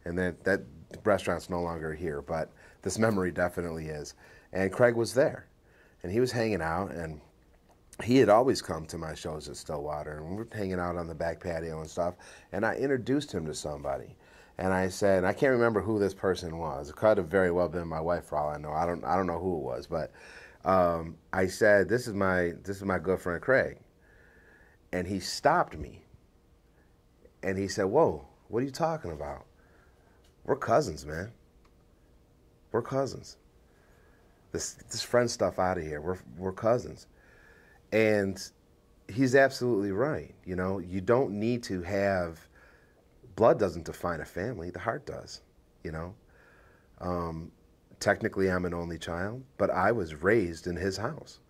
and that restaurant's no longer here, but this memory definitely is. And Craig was there, and he was hanging out, and he had always come to my shows at Stillwater, and we were hanging out on the back patio and stuff, and I introduced him to somebody. And I said, and I can't remember who this person was. It could have very well been my wife, for all I know. I don't know who it was, but I said, this is my good friend Craig. And he stopped me, and he said, whoa, what are you talking about? We're cousins, man. We're cousins. This friend stuff out of here. We're cousins. And he's absolutely right. You know, you don't need to have, blood doesn't define a family, the heart does, you know. Technically I'm an only child, but I was raised in his house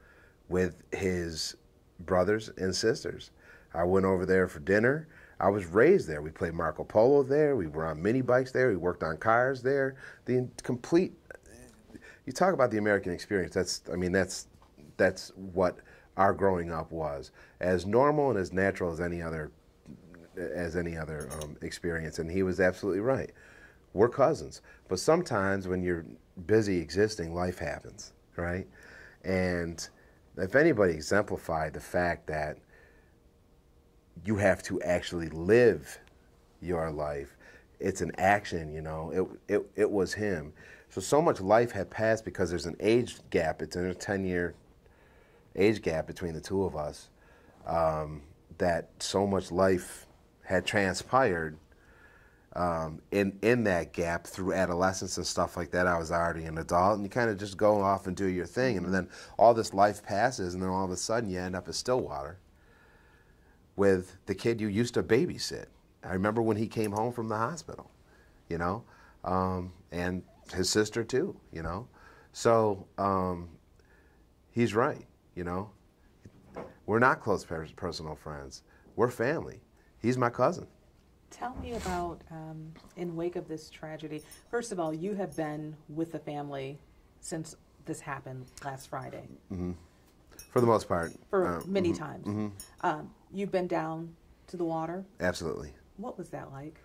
with his brothers and sisters. I went over there for dinner. I was raised there. We played Marco Polo there. We were on mini bikes there. We worked on cars there. The complete, you talk about the American experience. That's what our growing up was. As normal and as natural as any other experience. And he was absolutely right. We're cousins. But sometimes when you're busy existing, life happens, right? And if anybody exemplified the fact that you have to actually live your life, it's an action, you know, it was him. So much life had passed because there's an age gap. It's a 10-year age gap between the two of us, that so much life had transpired in that gap through adolescence and stuff like that. I was already an adult, and you kind of just go off and do your thing, and then all this life passes, and then all of a sudden you end up at Stillwater with the kid you used to babysit. I remember when he came home from the hospital, you know, and his sister too, you know. So he's right, you know. We're not close personal friends. We're family. He's my cousin. Tell me about, in wake of this tragedy, first of all, you have been with the family since this happened last Friday. Mm-hmm. For the most part. For many mm-hmm. times. Mm-hmm. You've been down to the water? Absolutely. What was that like?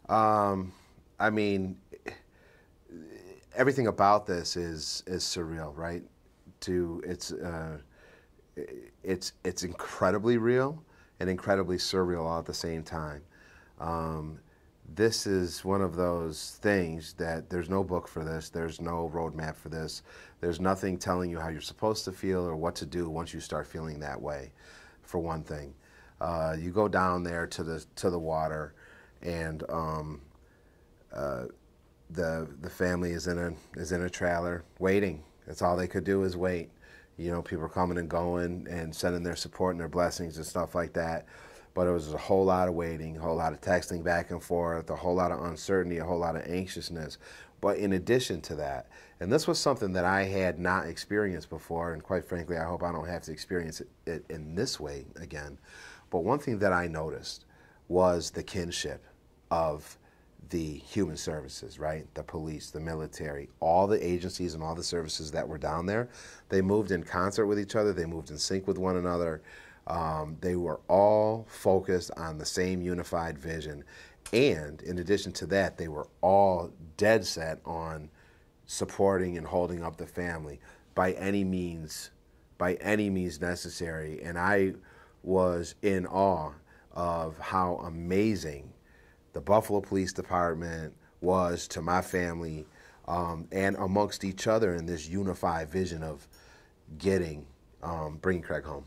I mean, everything about this is surreal, right? It's incredibly real and incredibly surreal all at the same time. This is one of those things that there's no book for this, there's no roadmap for this, there's nothing telling you how you're supposed to feel or what to do once you start feeling that way, for one thing. You go down there to the water, and the family is in a trailer waiting. That's all they could do is wait. You know, people are coming and going and sending their support and their blessings and stuff like that. But it was a whole lot of waiting, a whole lot of texting back and forth, a whole lot of uncertainty, a whole lot of anxiousness. But in addition to that, and this was something that I had not experienced before, and quite frankly, I hope I don't have to experience it in this way again. But one thing that I noticed was the kinship of the human services, right? The police, the military, all the agencies and all the services that were down there. They moved in concert with each other. They moved in sync with one another. They were all focused on the same unified vision. And in addition to that, they were all dead set on supporting and holding up the family by any means necessary. And I was in awe of how amazing the Buffalo Police Department was to my family, and amongst each other in this unified vision of bringing Craig home.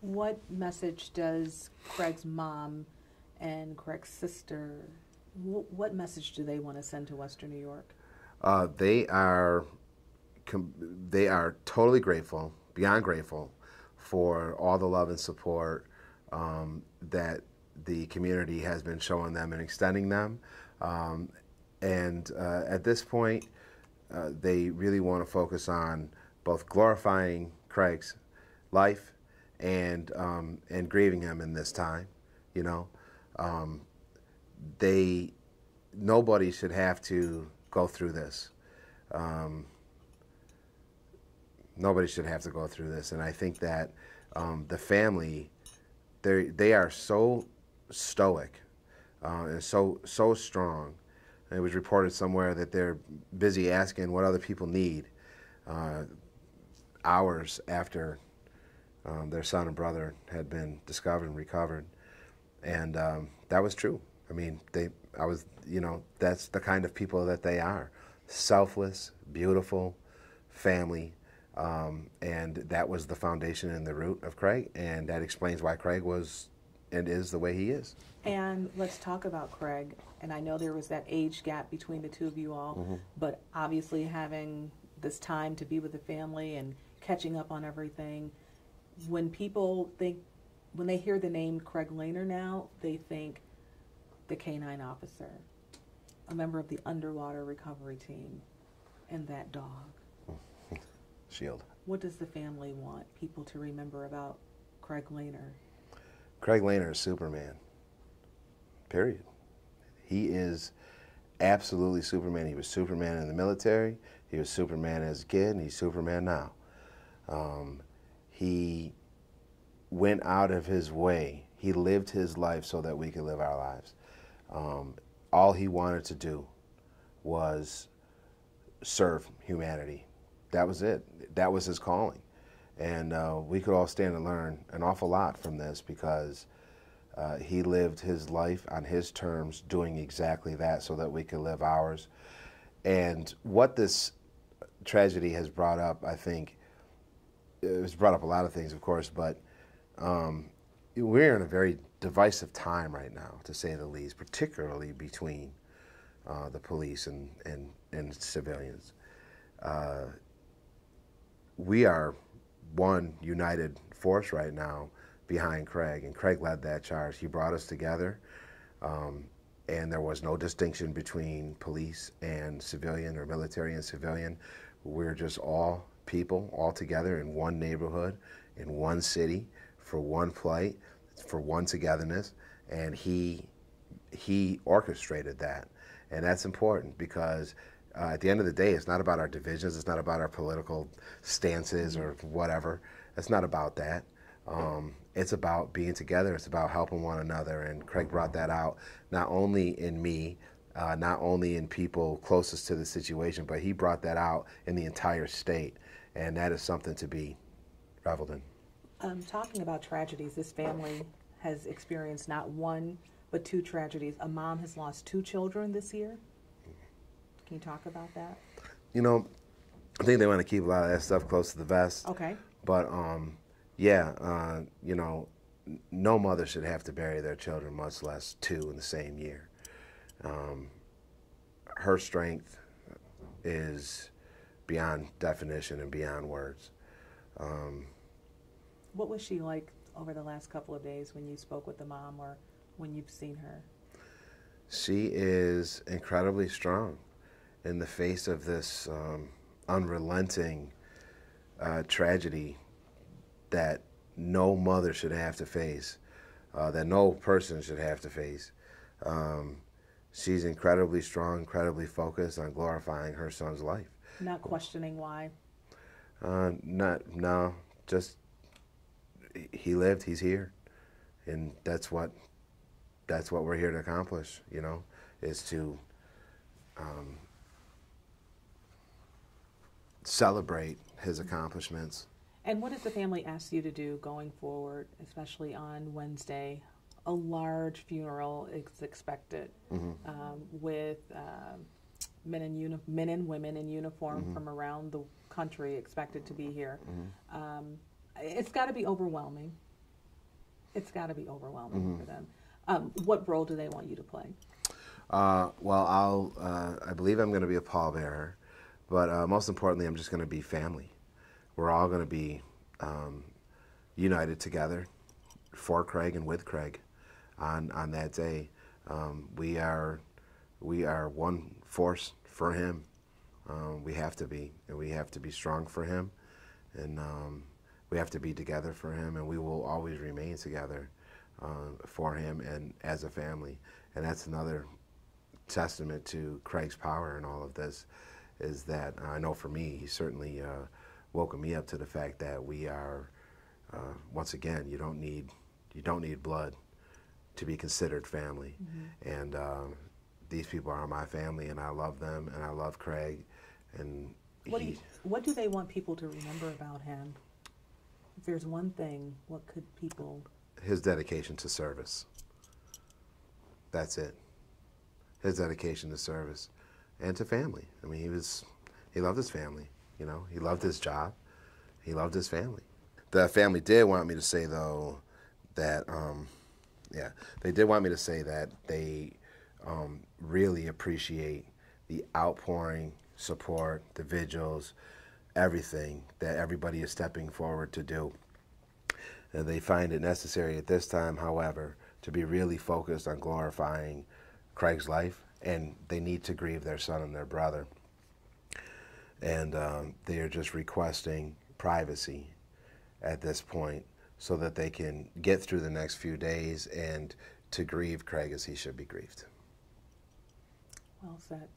What message does Craig's mom and Craig's sister, what message do they want to send to Western New York? They are totally grateful, beyond grateful, for all the love and support that the community has been showing them and extending them. At this point, they really want to focus on both glorifying Craig's life and grieving him in this time. You know, nobody should have to go through this. Nobody should have to go through this, and I think that the family, they are so stoic and so strong It was reported somewhere that they're busy asking what other people need hours after their son and brother had been discovered and recovered. And that was true. I mean, that's the kind of people that they are. Selfless, beautiful, family. And that was the foundation and the root of Craig. And that explains why Craig was and is the way he is. And let's talk about Craig. And I know there was that age gap between the two of you all, but obviously having this time to be with the family and catching up on everything. When people when they hear the name Craig Lehner now, they think the canine officer, a member of the underwater recovery team, and that dog. Shield. What does the family want people to remember about Craig Lehner? Craig Lehner is Superman. Period. He is absolutely Superman. He was Superman in the military. He was Superman as a kid, and he's Superman now. He went out of his way. He lived his life so that we could live our lives. All he wanted to do was serve humanity. That was it. That was his calling. And we could all stand and learn an awful lot from this because he lived his life on his terms, doing exactly that so that we could live ours. And what this tragedy has brought up, I think, it's brought up a lot of things, of course, but we're in a very divisive time right now, to say the least, particularly between the police and civilians. We are one united force right now behind Craig, and Craig led that charge. He brought us together, and there was no distinction between police and civilian or military and civilian. We're just all people all together in one neighborhood, in one city, for one plight, for one togetherness, and he orchestrated that. And that's important because at the end of the day, it's not about our divisions, it's not about our political stances or whatever. It's not about that. It's about being together, it's about helping one another, and Craig brought that out, not only in me, not only in people closest to the situation, but he brought that out in the entire state, and that is something to be reveled in. Talking about tragedies, this family has experienced not one, but two tragedies. A mom has lost 2 children this year. Can you talk about that? You know, I think they want to keep a lot of that stuff close to the vest. Okay. But, yeah, you know, no mother should have to bury their children, much less 2 in the same year. Her strength is beyond definition and beyond words. What was she like over the last couple of days when you spoke with the mom or when you've seen her? She is incredibly strong in the face of this unrelenting tragedy that no mother should have to face, that no person should have to face. She's incredibly strong, incredibly focused on glorifying her son's life. Not questioning why? No, just he lived, he's here, and that's what we're here to accomplish, you know, is to celebrate his accomplishments. And what does the family ask you to do going forward, especially on Wednesday? A large funeral is expected with men and women in uniform from around the country expected to be here. It's got to be overwhelming. It's got to be overwhelming for them. What role do they want you to play? Well, I believe I'm going to be a pallbearer, but most importantly, I'm just going to be family. We're all going to be united together for Craig and with Craig on that day. We are one force for him. We have to be, and we have to be strong for him, and we have to be together for him, and we will always remain together for him and as a family. And that's another testament to Craig's power in all of this, is that I know for me, he certainly woken me up to the fact that we are, once again, you don't need blood to be considered family. And these people are my family, and I love them, and I love Craig, and what do they want people to remember about him? If there's one thing, what could people... His dedication to service. That's it. His dedication to service and to family. I mean, he loved his family, you know. He loved his job. He loved his family. The family did want me to say, though, that, they did want me to say that they really appreciate the outpouring support, the vigils, everything that everybody is stepping forward to do. And they find it necessary at this time, however, to be really focused on glorifying Craig's life, and they need to grieve their son and their brother. And they are just requesting privacy at this point so that they can get through the next few days and to grieve Craig as he should be grieved. Well said.